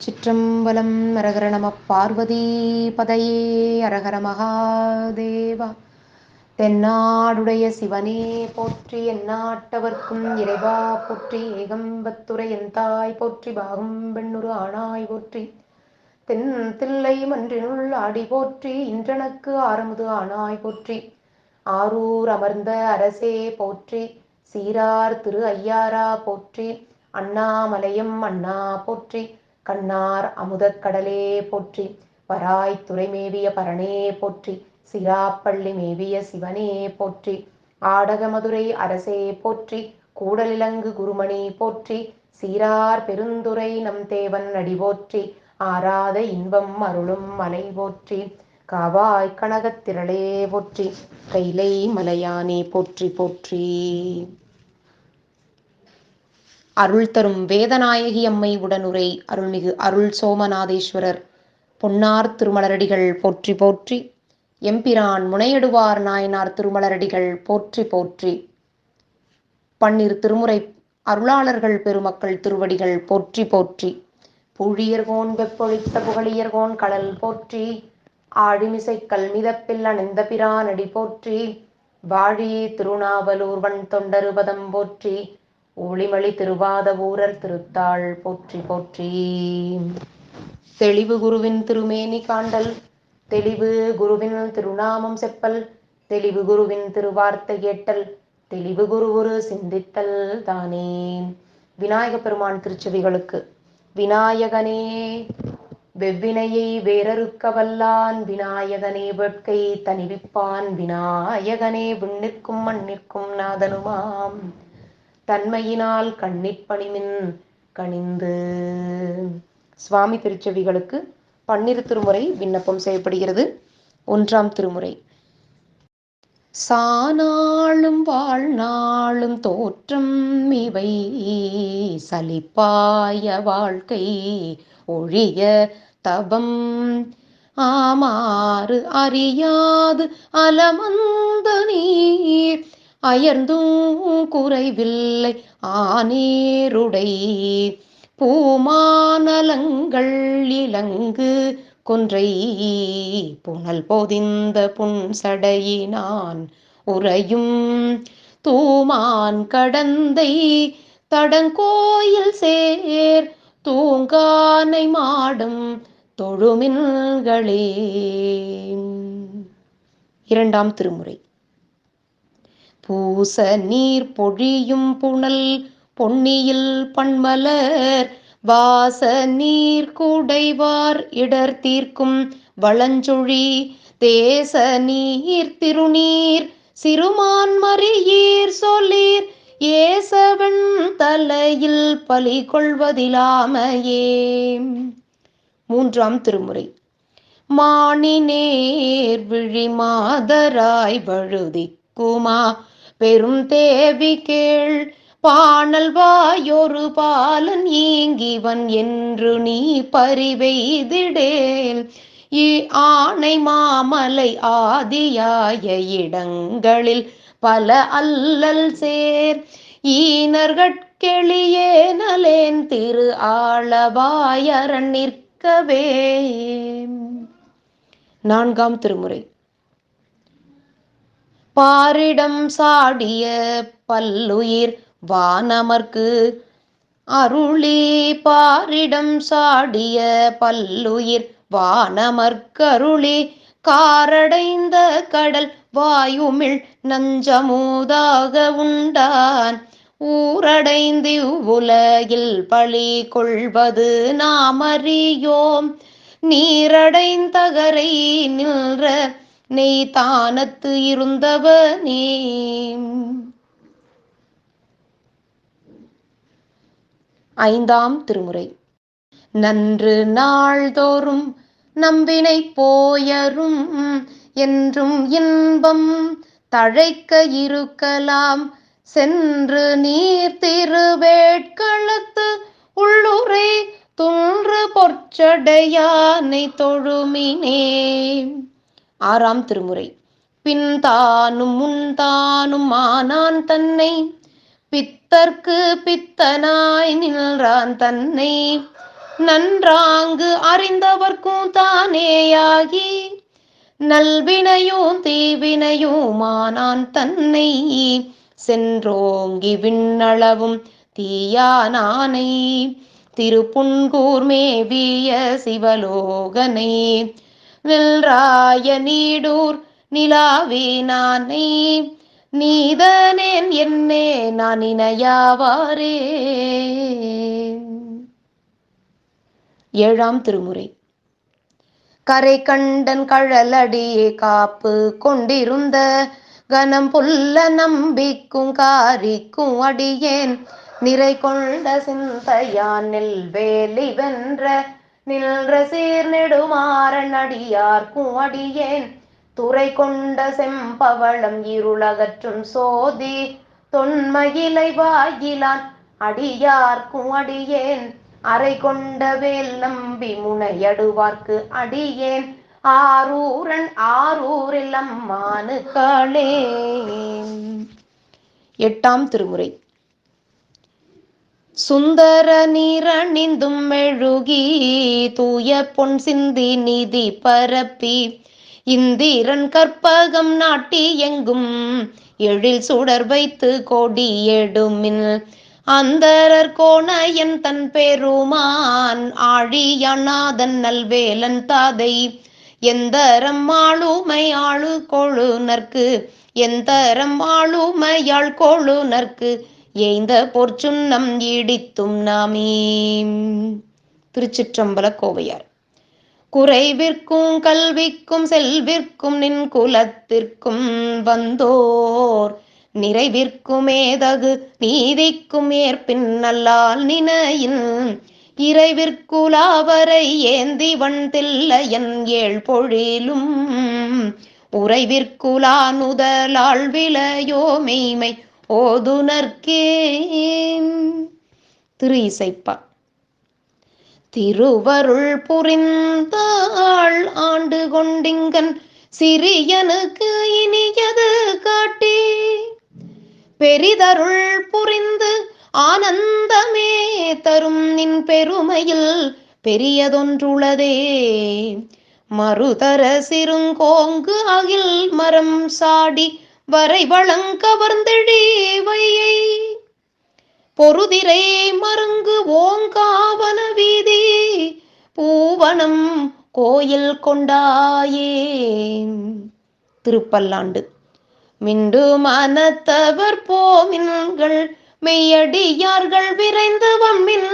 சிற்றம்பலம். அரகர நம பார்வதி பதையே. அரகர மகாதேவா. தென்னாடுடைய சிவனே போற்றி, எந்நாட்டவர்க்கும் இறைவா போற்றி, ஏகம்பத்துரை எந்தாய் போற்றி, பாகம் பெண்ணுரு ஆணாய் போற்றி, தென் தில்லை மன்றினுள் ஆடி போற்றி, இன்றனக்கு ஆரமுது ஆணாய் போற்றி, ஆரூர் அமர்ந்த அரசே போற்றி, சீரார் திரு ஐயாரா போற்றி, அண்ணாமலையம் அண்ணா போற்றி, கண்ணார் அமுதக் கடலே போற்றி, வராய் துறை மேவிய பரணே போற்றி, சிராப்பள்ளி மேவிய சிவனே போற்றி, ஆடக மதுரை அரசே போற்றி, கூடலிலங்கு குருமணி போற்றி, சீரார் பெருந்துரை நம் தேவன் அடி போற்றி, ஆராத இன்பம் அருளும் மலை போற்றி, காவாய் கனகத் திரளே போற்றி, கைலை மலையானே போற்றி போற்றி. அருள் தரும் வேதநாயகி அம்மை உடனுரை அருள்மிகு அருள் சோமநாதேஸ்வரர் பொன்னார் திருமலரடிகள் போற்றி போற்றி. எம்பிரான் முனையடுவார் நாயனார் திருமலரடிகள் போற்றி போற்றி. பன்னிரு திருமுறை அருளாளர்கள் பெருமக்கள் திருவடிகள் போற்றி போற்றி. புழியர்கோன் வெப்பொழித்த புகழியர்கோன் கடல் போற்றி, ஆழிமிசை கல்மிதப்பில் அணிந்த பிரானடி போற்றி, வாழி திருநாவலூர் வன் தொண்டருபதம் போற்றி, ஒளிமளி திருவாத ஊரர் திருத்தாள் போற்றி போற்றி. தெளிவு குருவின் திருமேனி காண்டல், தெளிவு குருவின் திருநாமம் செப்பல், தெளிவு குருவின் திருவார்த்தை கேட்டல், தெளிவு குரு சிந்தித்தல் தானே. விநாயக பெருமான் திருச்செவிகளுக்கு. விநாயகனே வெவ்வினையை வேறறுக்க வல்லான், விநாயகனே வேட்கை தணிவிப்பான், விநாயகனே விண்ணிற்கும் மண்ணிற்கும் நாதனுமாம், தன்மையினால் கண்ணிற்பணிமின் கணிந்து. சுவாமி திருச்செவிகளுக்கு பன்னிரு திருமுறை விண்ணப்பம் செய்யப்படுகிறது. ஒன்றாம் திருமுறை. சானாளும் வாழ்நாளும் தோற்றம் இவை, சலிப்பாய வாழ்க்கை ஒழிய தவம், ஆமாறு அறியாது அலமந்த நீர், அயர்ந்தும் குறைவில்லை ஆனேருடை, பூமானலங்கள் இலங்கு கொன்றை, புனல் பொதிந்த புன்சடையினான் உறையும், தூமான் கடந்தை தடங்கோயில் சேர், தூங்கானை மாடும் தொழுமின்களே. இரண்டாம் திருமுறை. பூச நீர் பொழியும் புனல் பொன்னியில் பண்மலர், வாச நீர் குடைவார் இடர் தீர்க்கும் வளஞ்சொழி, தேச நீர் திருநீர் சிறுமான் மறியீர் சொல்லீர், ஏசவன் தலையில் பலி கொள்வதிலாமையே. மூன்றாம் திருமுறை. மானினேர் விழி மாதராய் வழுதிக்குமா பெரும் தேவி கேள், பாணல் வாயொரு பாலன் ஈங்கிவன் என்று நீ பரிவெய்திடேல், ஆணை மாமலை ஆதியாய இடங்களில் பல அல்லல் சேர், ஈனர்கட்கெளியே நலேன் திரு ஆளவாயரண் நிற்கவே. நான்காம் திருமுறை. பாரிடம் சாடிய பல்லுயிர் வானமர்க்கு அருளி, பாரிடம் சாடிய பல்லுயிர் வானமர்க்கு அருளி, காரடைந்த கடல் வாயுமிழ் நஞ்சமூதாக உண்டான், ஊரடைந்து உலகில் பழி கொள்வது நாமறியோம், நீரடைந்தகரை நின்ற நெய் தானத்து இருந்தவனே. ஐந்தாம் திருமுறை. நன்று நாள்தோறும் நம்பினை போயரும், என்றும் இன்பம் தழைக்க இருக்கலாம், சென்று நீர் திருவேட்களத்து உள்ளுரை துன்று பொற்சடையானை தொழுமினே. ஆறாம் திருமுறை. பின்தானும் முன்தானும் ஆனான் தன்னை, பித்தர்க்கு பித்தனாய் நின்றான் தன்னை, நன்றாங்கு அறிந்தவர்க்கும் தானேயாகி நல்வினையும் தீவினையுமானான் தன்னை சென்றோங்கி விண்ணளவும் தீயானானை திருப்புன்கூர் மேவிய சிவலோகனை நில்ராய நீடூர் நிலாவினானை நீதனேன் என்னே நான் இணையாவாரே. ஏழாம் திருமுறை. கரை கண்டன் கழலடியே காப்பு கொண்டிருந்த கனம் புல்ல நம்பிக்கும் காரிக்கும் அடியேன் நிறை கொண்ட சிந்தையான் நெல்வேலி வென்ற நின்ற சீர் நெடுமாறன் அடியார்க்கும் அடியேன் துறை கொண்ட செம்பவளம் இருளகற்றும் சோதி தொன்மயிலை வாயிலான் அடியார்க்கும் அடியேன் அறை கொண்ட வேல் நம்பி முனையடுவார்க்கு அடியேன் ஆரூரன் ஆரூரில் அம்மானு காளே. எட்டாம் திருமுறை. சுந்தர நீரணிந்தும் மெழுகி தூய பொன் சிந்தி நிதி பரப்பி இந்திரன் கற்பகம் நாட்டி எங்கும் எழில் சுடர் வைத்து கொடி எடுமின் அந்தரர் கோணையன் தன் பெருமான் ஆழியநாதன் நல்வேலன் தாதை எந்தரம் ஆளுமை ஆளு கொழுநர்க்கு எந்தரம் ஆளுமையாள் கொழுநர்க்கு ஏய்ந்த பொற்சுன்னம் ஈடித்தும் நாமே. திருச்சிற்றம்பல கோவையார். குறைவிற்கும் கல்விக்கும் செல்விற்கும் நின் குலத்திற்கும் வந்தோர் நிறைவிற்கும் ஏதகு நீதிக்கும் ஏற்பின் நல்லால் நினையின் இறைவிற்குலாவரை ஏந்தி வண்தில்லையன் ஏழ் பொழிலும் உறைவிற்குலா நுதலாள் விளையோ மெய்மை ஓதுனர்க்கே. திரு இசைப்பா. திருவருள் புரிந்தாள் ஆண்டு கொண்டிங்கன் சிறியனுக்கு இனியது காட்டி பெரிதருள் புரிந்து ஆனந்தமே தரும் நின் பெருமையில் பெரியதொன்றுளதே. மறுதர சிறுங்கோங்கு அகில் மரம் சாடி வரை வளங்கவர்ந்தெழி வையை பொருதிரை மருங்கு ஓங்காவன வீதி பூவனம் கோயில் கொண்டாயே. திருப்பல்லாண்டு. மிண்டு மனத்தவர் போமின்கள் மெய்யடியார்கள் விரைந்து வம்மின்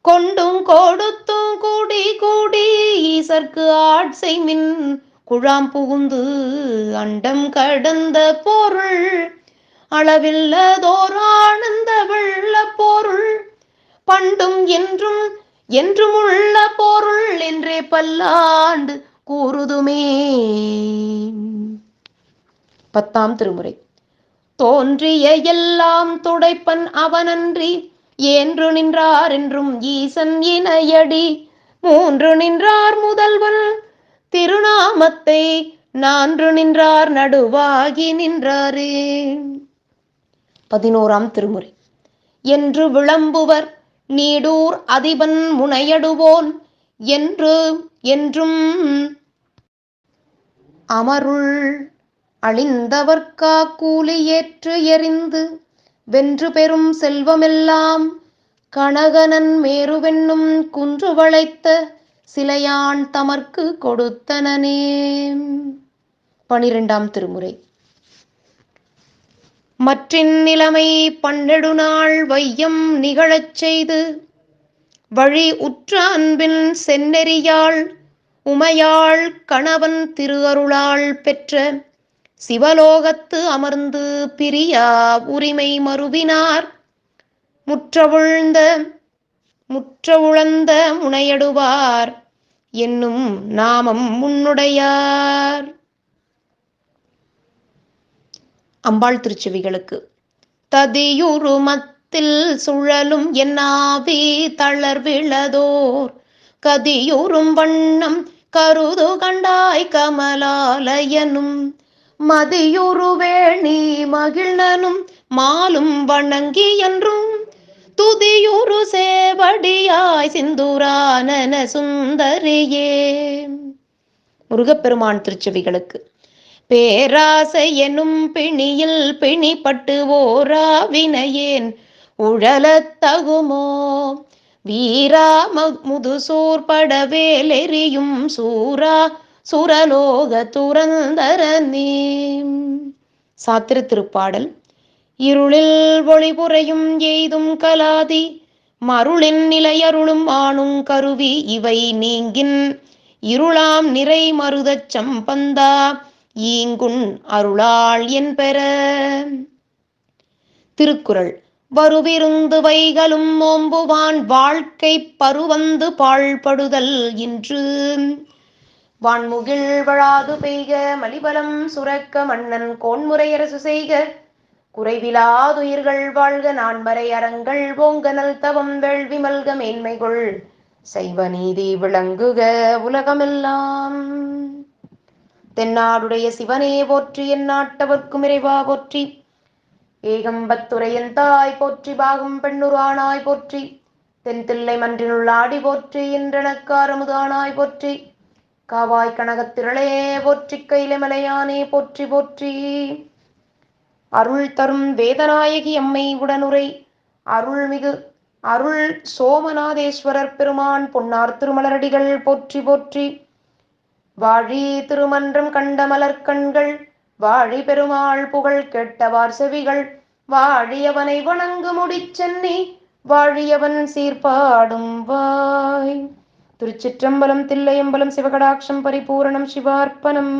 கொண்டும் கொடுத்தும் கூடி கூடி ஈசர்க்கு ஆட்சைமின் குழாம் புகுந்து அண்டம் கடந்த பொருள் அளவில்லதோர் ஆனந்த வெள்ள பொருள் பண்டும் என்றும் என்றும் உள்ள பொருள் என்றே பல்லாண்டு கூறுதுமே. பத்தாம் திருமுறை. தோன்றிய எல்லாம் துடைப்பன் அவனன்றி ஏன்று நின்றார் என்றும் ஈசன் இணையடி மூன்று நின்றார் முதல்வன் திருநாமத்தை நான்று நின்றார் நடுவாகி நின்றாரே. 11ஆம் திருமுறை. என்று விளம்புவர் நீடூர் அதிபன் முனையடுவோன் என்று என்றும் அமருள் அழிந்தவர்க்கா கூலி ஏற்று எறிந்து வென்று பெறும் செல்வமெல்லாம் கனகனன் மேருவென்னும் குன்று வளைத்த சிலையான் தமர்க்கு கொடுத்தனனே. 12ஆம் திருமுறை. மற்றின் நிலைமை பன்னெடுநாள் வையம் நிகழச் செய்து வழி உற்ற அன்பின் செந்நெறியாள் உமையாள் கணவன் திரு அருளால் பெற்ற சிவலோகத்து அமர்ந்து பிரியா உரிமை மறுவினார் முற்றவுழந்த முனையடுவார் என்னும் நாமம் முன்னுடையார். அம்பாள் திருச்செவிகளுக்கு. ததியுருமத்தில் சுழலும் என்னாவி தளர்விழதோர் கதியுறும் வண்ணம் கருது கண்டாய் கமலாலயனும் மதியுருவேணி மகிழ்னனும் மாலும் வணங்கி என்றும் துதியுரு சேவடியாய் சிந்துரானன சுந்தரியே. முருகப்பெருமான் திருச்செவிகளுக்கு. பேராசை எனும் பிணியில் பிணிப்பட்டு ஓராவினையேன் உழலத் தகுமோ, வீரா முதுசூர் படவேலெறியும் சூரா சுரலோக துரந்தரனே. சாத்திர திருப்பாடல். இருளில் ஒளிபுரையும் எய்தும் கலாதி மருளின் நிலையருளும் ஆணுங் கருவி இவை நீங்கின் இருளாம் நிறை மருதச் சம்பந்தா ஈங்குன் அருளாள் என்பெற. திருக்குறள். வருவிருந்து வைகளும் ஓம்புவான் வாழ்க்கை பருவந்து பாழ்படுதல் இன்று, வான்முகில் வழாது பெய்க மலிபலம் சுரக்க மன்னன் கோன்முறையரசு செய்க, குறைவிலாதுயிர்கள் வாழ்க நான்மறை அறங்கள் ஓங்க நல் தவம் வேள்வி மல்க மேன்மைகொள் சைவ நீதி விளங்குக உலகமெல்லாம். தென்னாடுடைய சிவனே போற்றி, எந்நாட்டவர்க்கும் இறைவா போற்றி, ஏகம்பத்துரையன் தாய் போற்றி, பாகம் பெண்ணுருவானாய் போற்றி, தென்தில்லை மன்றினுள் ஆடி போற்றி, இன்றனக்காரமுதானாய் போற்றி, காவாய் கனகத்திரளே போற்றி, கைலை மலையானே போற்றி போற்றி. அருள் தரும் வேதநாயகி அம்மை உடனுரை அருள்மிகு அருள் சோமநாதேஸ்வரர் பெருமான் பொன்னார் திருமலரடிகள் போற்றி போற்றி. வாழி திருமன்றம் கண்ட மலர்கண்கள், வாழி பெருமாள் புகழ் கேட்டவார் செவிகள், வாழியவனை வணங்கு முடிச்சென்னி, வாழியவன் சீர்பாடும் வாய். திருச்சிற்றம்பலம். தில்லையம்பலம். சிவகடாட்சம் பரிபூரணம். சிவார்ப்பணம்.